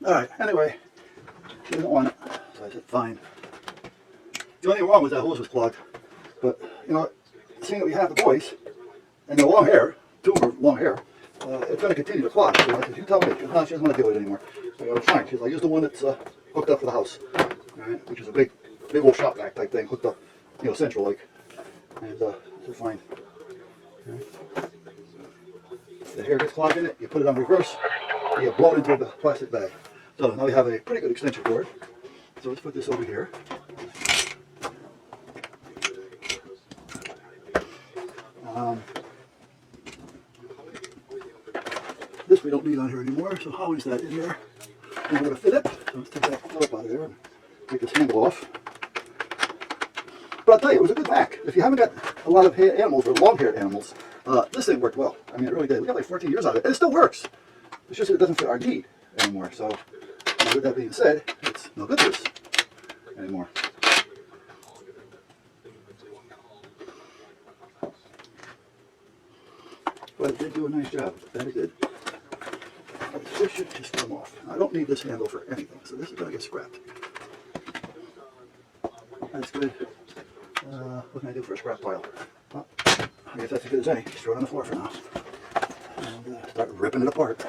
Alright, anyway, she didn't want it, so I said fine. The only thing wrong was that hose was clogged. But, you know, seeing that we have the boys, and they're long hair, two of them are long hair, it's going to continue to clog. So I said, you tell me. She doesn't want to deal with it anymore. So I go, fine. She's like, use the one that's hooked up for the house. Alright, which is a big old shop vac type thing, hooked up, you know, central like. And I said, fine. Right. The hair gets clogged in it, you put it on reverse, and you blow it into the plastic bag. So now we have a pretty good extension cord. So let's put this over here. This we don't need on here anymore, so how is that in there? And we're going to fit it. So let's take that clip out of there and take this handle off. But I'll tell you, it was a good vac. If you haven't got a lot of animals or long-haired animals, this thing worked well. I mean, it really did. We got like 14 years out of it, and it still works. It's just that it doesn't fit our need anymore. So, with that being said, it's no good to us anymore. But it did do a nice job. That it did. This should just come off. I don't need this handle for anything, so this is going to get scrapped. That's good. What can I do for a scrap pile? Well, I guess that's as good as any. Just throw it on the floor for now. And start ripping it apart.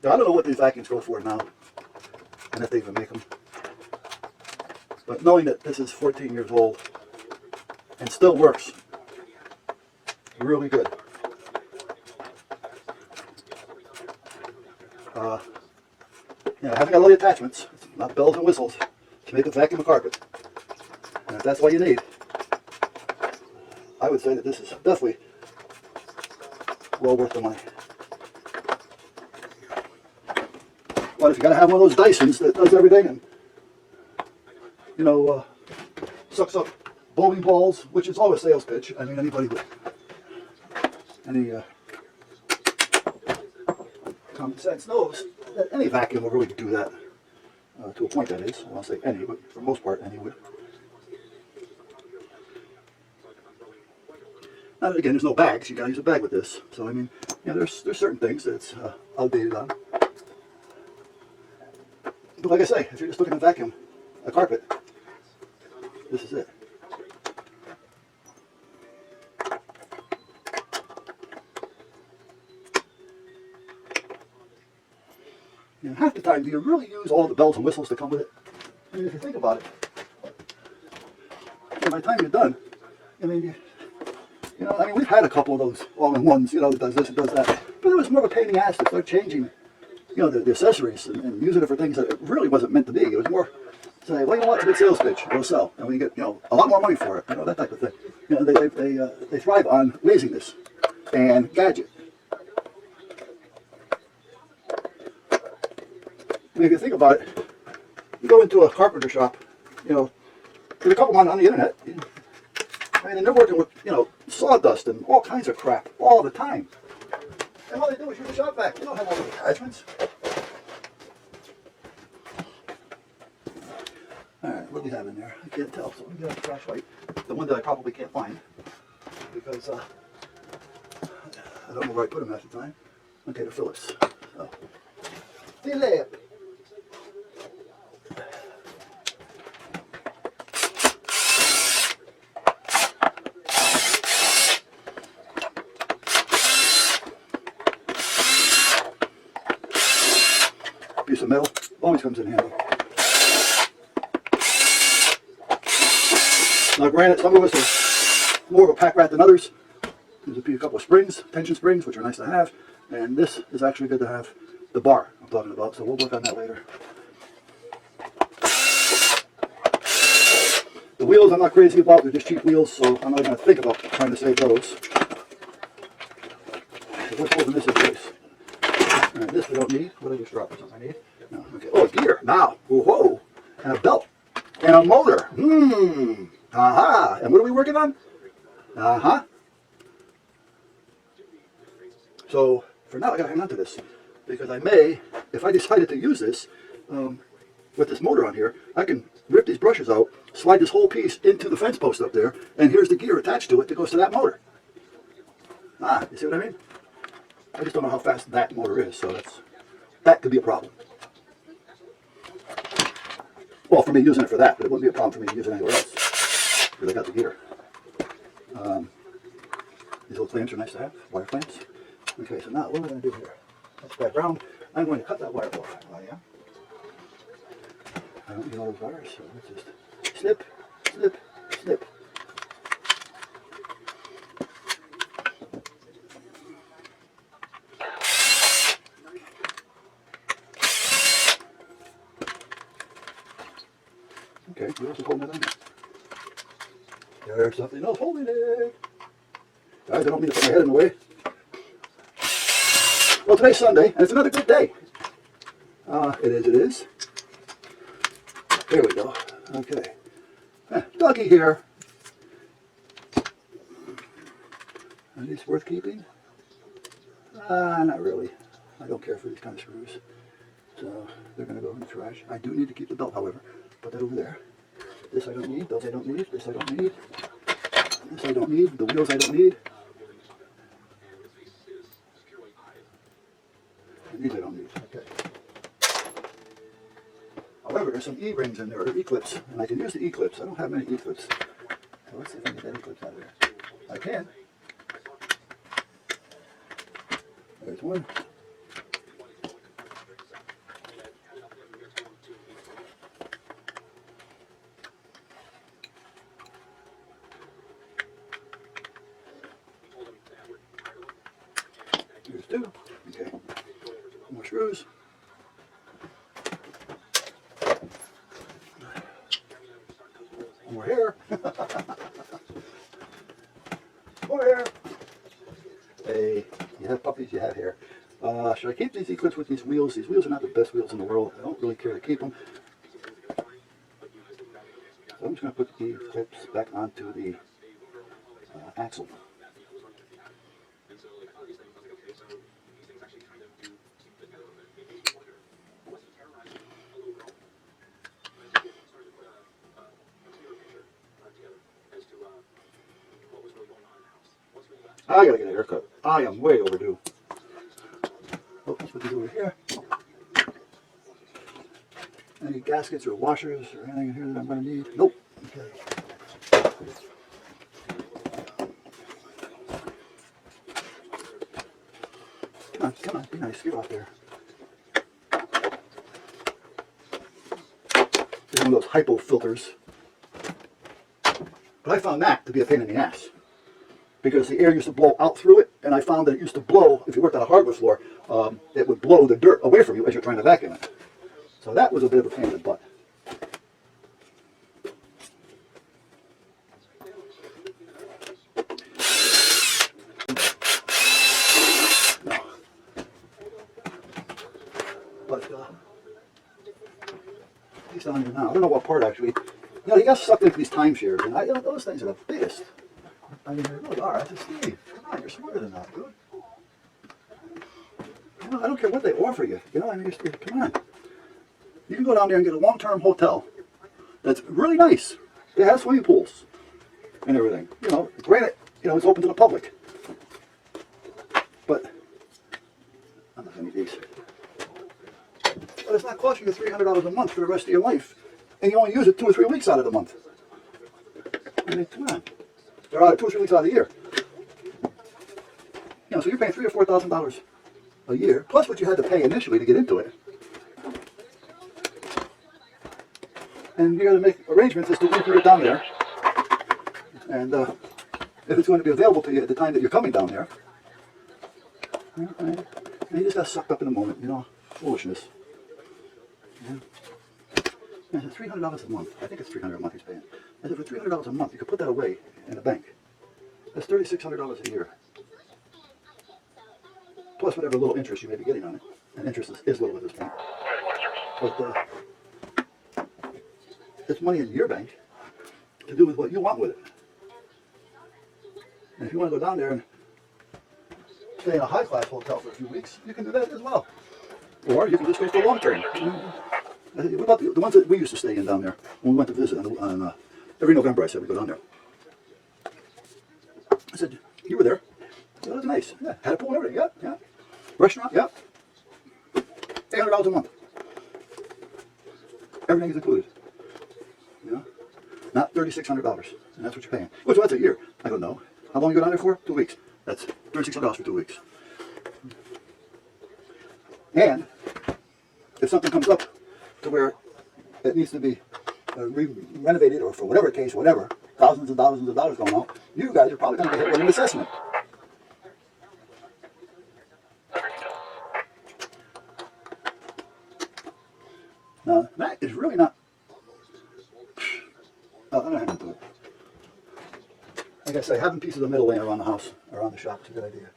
Now, I don't know what these vacuums go for now, and if they even make them. But knowing that this is 14 years old and still works really good. You know, having got all the attachments, not bells and whistles, to make a vacuum a carpet. And if that's all you need, I would say that this is definitely well worth the money. But if you got to have one of those Dysons that does everything and, you know, sucks up bowling balls, which is always a sales pitch. I mean, anybody with any common sense knows that any vacuum will really do that. To a point, that is. I won't say any, but for the most part, anyway. Now, again, there's no bags. You got to use a bag with this. So, I mean, you know, there's certain things that it's outdated on. But like I say, if you're just looking to vacuum a carpet, this is it. You know, half the time, do you really use all the bells and whistles that come with it? I mean, if you think about it, by the time you're done, I mean, you know, I mean, we've had a couple of those all-in-ones, you know, that does this and does that, but it was more of a pain in the ass to start changing, you know, the accessories and using it for things that it really wasn't meant to be. It was more say, well, you know what, it's a good sales pitch, it'll sell, and we get, you know, a lot more money for it, you know, that type of thing. You know, they thrive on laziness and gadget. I mean, if you think about it, you go into a carpenter shop, you know, there's a couple on the internet, I mean, and they're working with, you know, sawdust and all kinds of crap all the time. And all they do is use a shop vac. They don't have all the attachments. Alright, what do we have in there? I can't tell, so let me get a flashlight. The one that I probably can't find, because I don't know where I put them half the time. Okay, the Phillips. So, Philip! Piece of metal always comes in handy. Now granted, some of us are more of a pack rat than others. There's a couple of springs, tension springs, which are nice to have, and this is actually good to have the bar I'm talking about, so we'll work on that later. The wheels I'm not crazy about, they're just cheap wheels, so I'm not going to think about trying to save those. What's holding this in place? Alright, this we don't need. What did I just drop? Something I need? No. Okay. Oh, gear. Now. Whoa. And a belt. And a motor. Aha. And what are we working on? So, for now, I gotta hang on to this. Because I may, if I decided to use this, with this motor on here, I can rip these brushes out, slide this whole piece into the fence post up there, and here's the gear attached to it that goes to that motor. Ah, you see what I mean? I just don't know how fast that motor is, so that could be a problem. Well, for me using it for that, but it wouldn't be a problem for me to use it anywhere else, because I got the gear. These little clamps are nice to have, wire clamps. Okay, so now what am I going to do here? That's background. I'm going to cut that wire off. Oh, yeah. I don't need all those wires, so let's just snip, snip, snip. Okay, what else is holding it on there? There's something else holding it. Guys, I don't mean to put my head in the way. Well, today's Sunday, and it's another good day. It is. There we go. Okay. Doggy here. Are these worth keeping? Not really. I don't care for these kind of screws. So they're going to go in the trash. I do need to keep the belt, however. Put that over there. This I don't need. Those I don't need. This I don't need. This I don't need. The wheels I don't need. And these I don't need. Okay. However, there's some E-rings in there, or E-clips, and I can use the E-clips. I don't have many E-clips. So let's see if I can get that E-clips out of there. I can. There's one. Here's two. Okay. More screws. More hair. More hair. Hey, you have puppies, you have hair. Should I keep these E-clips with these wheels? These wheels are not the best wheels in the world. I don't really care to keep them. So I'm just going to put the clips back onto the axle. I gotta get a haircut. I am way overdue. Oh, let's put these over here. Any gaskets or washers or anything in here that I'm gonna need? Nope. Okay. Come on, be nice. Get off there. It's one of those hypo filters. But I found that to be a pain in the ass, because the air used to blow out through it, and I found that it used to blow, if you worked on a hardwood floor, it would blow the dirt away from you as you're trying to vacuum it. So that was a bit of a pain in the butt. But he's down here now. I don't know what part actually. You know, he got sucked into these timeshares, and you know, those things are the biggest. I mean, they really are. I said, Steve, come on, you're smarter than that, dude. You know, I don't care what they offer you. You know, I mean, come on. You can go down there and get a long-term hotel that's really nice. They have swimming pools and everything. You know, granted, you know, it's open to the public. But I'm not going to need these. But it's not costing you $300 a month for the rest of your life, and you only use it 2 or 3 weeks out of the month. I mean, come on. They're out 2 or 3 weeks out of the year. You know, so you're paying $3,000 or $4,000 a year, plus what you had to pay initially to get into it. And you're going to make arrangements as to when you get down there, and if it's going to be available to you at the time that you're coming down there. And you just got sucked up in the moment, you know, foolishness. Yeah. And it's $300 a month. I think it's $300 a month he's paying. I said, for $300 a month, you could put that away in the bank. That's $3,600 a year. Plus whatever little interest you may be getting on it. And interest is little at this point. But it's money in your bank to do with what you want with it. And if you want to go down there and stay in a high-class hotel for a few weeks, you can do that as well. Or you can just go for long-term. What about the ones that we used to stay in down there when we went to visit on Every November I said we go down there. I said, you were there. Well, it was nice. Yeah, had a pool and everything. Yeah, yeah. Restaurant, yeah. $800 a month. Everything is included. You know? Not $3,600. And that's what you're paying. Which, that's a year. I don't know. How long you go down there for? 2 weeks. That's $3,600 for 2 weeks. And if something comes up to where it needs to be renovated, or for whatever case, whatever, thousands and thousands of dollars going out, you guys are probably going to get hit with an assessment. Now, that is really not... Oh, I don't have to do it. Like I say, having pieces of metal laying around the house, around the shop, is a good idea.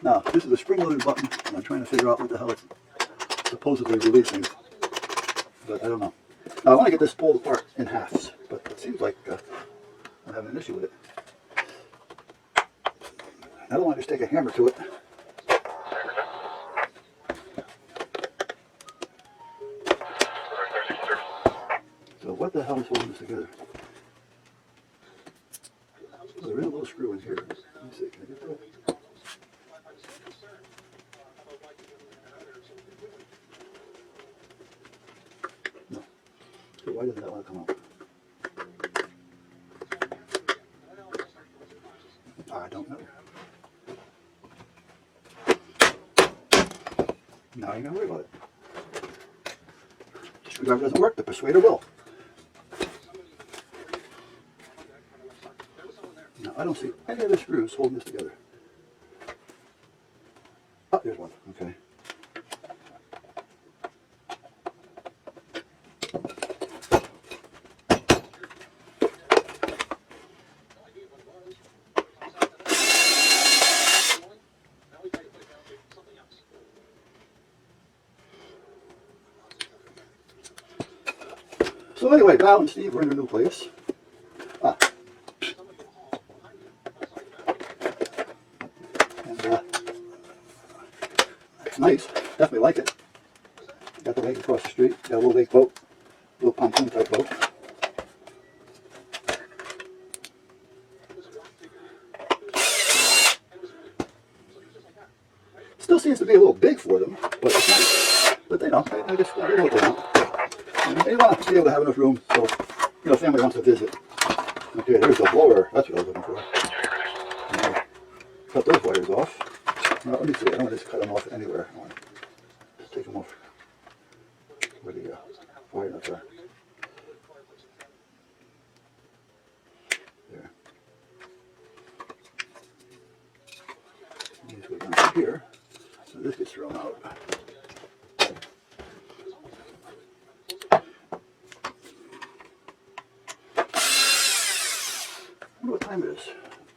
Now, this is a spring-loaded button, and I'm trying to figure out what the hell it's supposedly releasing, but I don't know. Now, I want to get this pulled apart in halves, but it seems like I'm having an issue with it. I don't want to just take a hammer to it. So what the hell is holding this together? There is a little screw in here. Let me see, can I get that? No. So why doesn't that want to come out? I don't know. Now you're going to worry about it. The screwdriver doesn't work, the persuader will. Now I don't see any other screws holding this together. Oh, there's one. Okay. So anyway, Val and Steve were in a new place. And it's nice. Definitely like it. Got the lake across the street. Got a little lake boat. Little pontoon type boat. Still seems to be a little big for them, but it's nice. But they know. I guess they know what they want. They want to be able to have enough room so, you know, family wants to visit. Okay, there's the blower. That's what I was looking for. Cut those wires off. Now, let me see. I don't want to just cut them off anywhere. I want to just take them off where the wire nuts are. There. These go down here. So this gets thrown out. I wonder what time it is.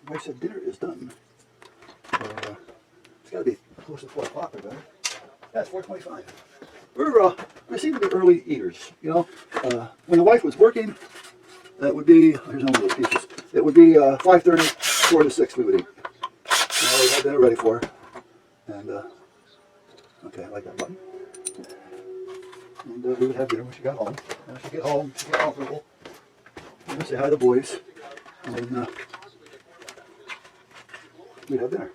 My wife said dinner is done. It's got to be close to 4 o'clock or better. Yeah, it's 4:25. We seem to be early eaters. You know, when the wife was working, that would be, here's one of those pieces. It would be 5:30, 4 to 6 we would eat. We had dinner ready for her. And, okay, I like that button. And we would have dinner when she got home. And she'd get home, she'd get comfortable. And we'd say hi to the boys. And then we'd have dinner.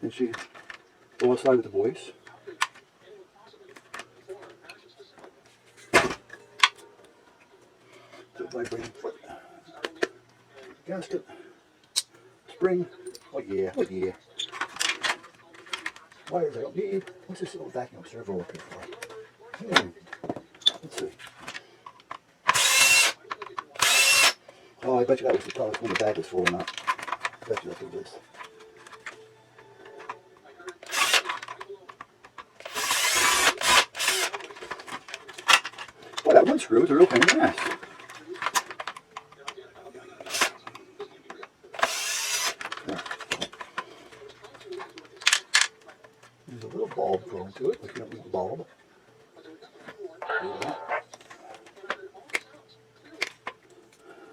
And she'd go outside with the boys. So vibrating foot. Gasket. Spring. Oh yeah, oh yeah. Wires I don't need. What's this little vacuum servo up here for? Let's see. Oh, I bet you that was the tallest when the bag was falling out. I bet you that's what it is. Well, that one screw is a real pain in the ass. There. There's a little bulb going to it, but you don't need the bulb.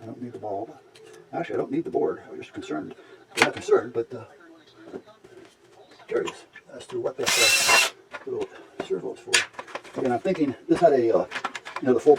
I don't need the bulb. Actually, I don't need the board. I was just concerned. I'm not concerned, but curious as to what that little servo is for. Again, I'm thinking this had a, the full